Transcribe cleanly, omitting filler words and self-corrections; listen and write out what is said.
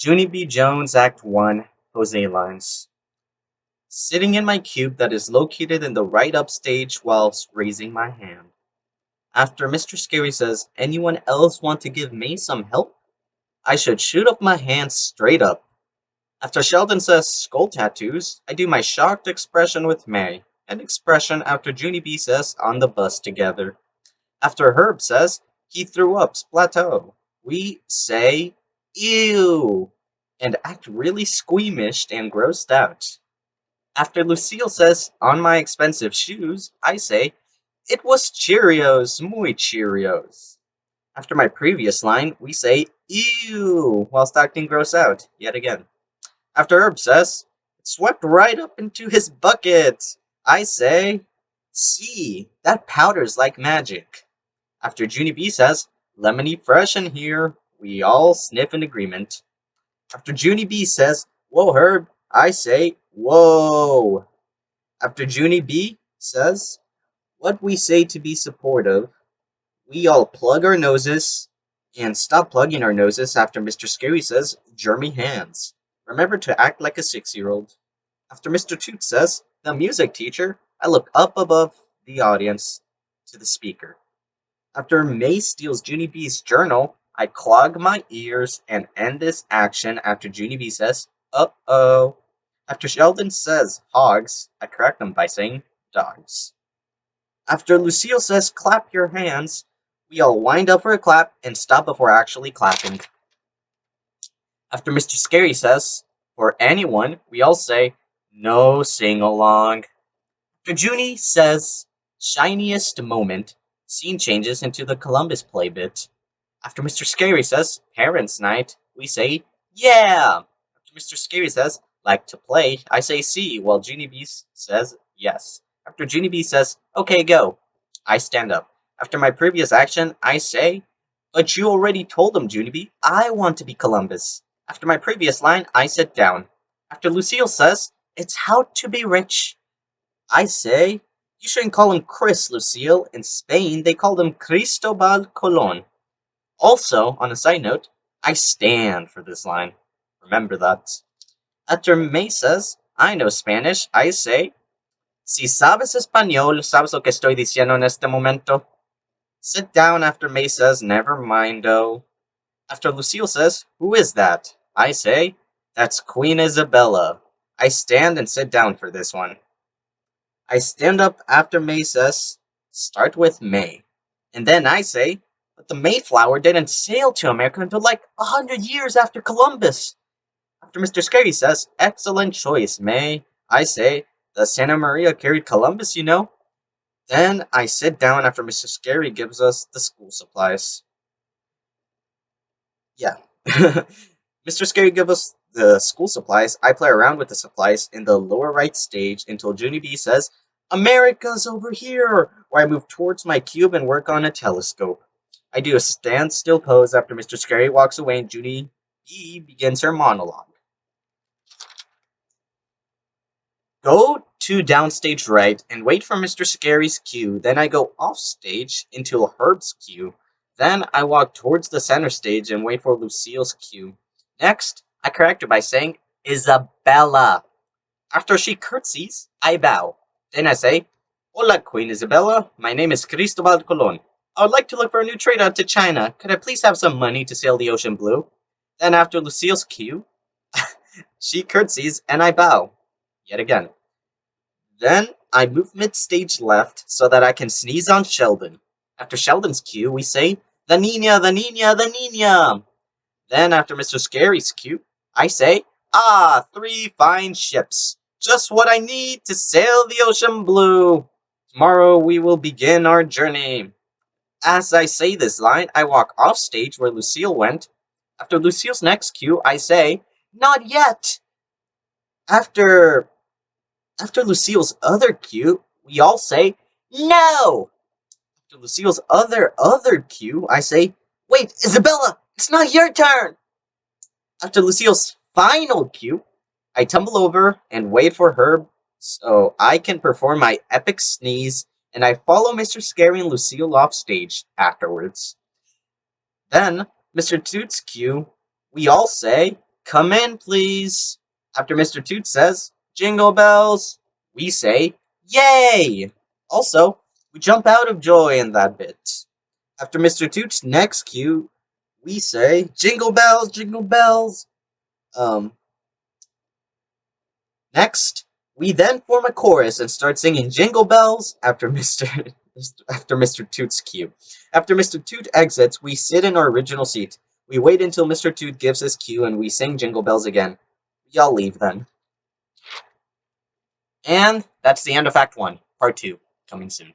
Junie B. Jones, Act 1, Jose lines. Sitting in my cube that is located in the right up stage whilst raising my hand. After Mr. Scary says, anyone else want to give May some help? I should shoot up my hand straight up. After Sheldon says, skull tattoos, I do my shocked expression with May, and expression after Junie B says, on the bus together. After Herb says, he threw up, splateau, we say, ew, and act really squeamished and grossed out. After Lucille says, on my expensive shoes, I say, it was Cheerios, muy Cheerios. After my previous line, we say, ew, whilst acting gross out, yet again. After Herb says, it swept right up into his bucket, I say, see, that powder's like magic. After Junie B says, lemony fresh in here, we all sniff in agreement. After Junie B says, whoa Herb, I say, whoa. After Junie B says, what we say to be supportive, we all plug our noses and stop plugging our noses after Mr. Scary says, germy hands. Remember to act like a 6-year-old. After Mr. Toot says, the music teacher, I look up above the audience to the speaker. After May steals Junie B's journal, I clog my ears and end this action after Junie B says, uh-oh. After Sheldon says hogs, I correct them by saying dogs. After Lucille says clap your hands, we all wind up for a clap and stop before actually clapping. After Mr. Scary says, for anyone, we all say, no sing-along. After Junie says, shiniest moment, scene changes into the Columbus play bit. After Mr. Scary says, parents' night, we say, yeah! After Mr. Scary says, like to play, I say see, while Junie B says, yes. After Junie B says, okay, go, I stand up. After my previous action, I say, but you already told him, Junie B, I want to be Columbus. After my previous line, I sit down. After Lucille says, it's how to be rich, I say, you shouldn't call him Chris, Lucille. In Spain, they called him Cristobal Colon. Also, on a side note, I stand for this line. Remember that. After May says, I know Spanish, I say, si sabes español, sabes lo que estoy diciendo en este momento. Sit down after May says, never mind-o. After Lucille says, who is that? I say, that's Queen Isabella. I stand and sit down for this one. I stand up after May says, start with May. And then I say, but the Mayflower didn't sail to America until like 100 years after Columbus. After Mr. Scary says, excellent choice, May. I say, the Santa Maria carried Columbus, you know. Then I sit down after Mr. Scary gives us the school supplies. Yeah. Mr. Scary gives us the school supplies. I play around with the supplies in the lower right stage until Junie B says, America's over here! Where I move towards my cube and work on a telescope. I do a standstill pose after Mr. Scary walks away and Junie B begins her monologue. Go to downstage right and wait for Mr. Scary's cue. Then I go off stage into Herb's cue. Then I walk towards the center stage and wait for Lucille's cue. Next, I correct her by saying, Isabella. After she curtsies, I bow. Then I say, Hola, Queen Isabella. My name is Cristobal Colon. I would like to look for a new trade out to China. Could I please have some money to sail the ocean blue? Then after Lucille's cue, she curtsies and I bow. Yet again. Then I move mid-stage left so that I can sneeze on Sheldon. After Sheldon's cue, we say, the Nina, the Nina, the Nina. Then after Mr. Scary's cue, I say, ah, 3 fine ships. Just what I need to sail the ocean blue. Tomorrow we will begin our journey. As I say this line, I walk off stage where Lucille went. After Lucille's next cue, I say, not yet. After Lucille's other cue, we all say, no! After Lucille's other cue, I say, wait, Isabella, it's not your turn! After Lucille's final cue, I tumble over and wait for her so I can perform my epic sneeze, and I follow Mr. Scary and Lucille off stage afterwards. Then, Mr. Toot's cue, we all say, "Come in, please." After Mr. Toot says, "Jingle bells," we say, "Yay!" Also, we jump out of joy in that bit. After Mr. Toot's next cue, we say, "Jingle bells, jingle bells." Um, Next, we then form a chorus and start singing Jingle Bells after Mr. Toot's cue. After Mr. Toot exits, we sit in our original seat. We wait until Mr. Toot gives his cue and we sing Jingle Bells again. Y'all leave then. And that's the end of Act 1, Part 2, coming soon.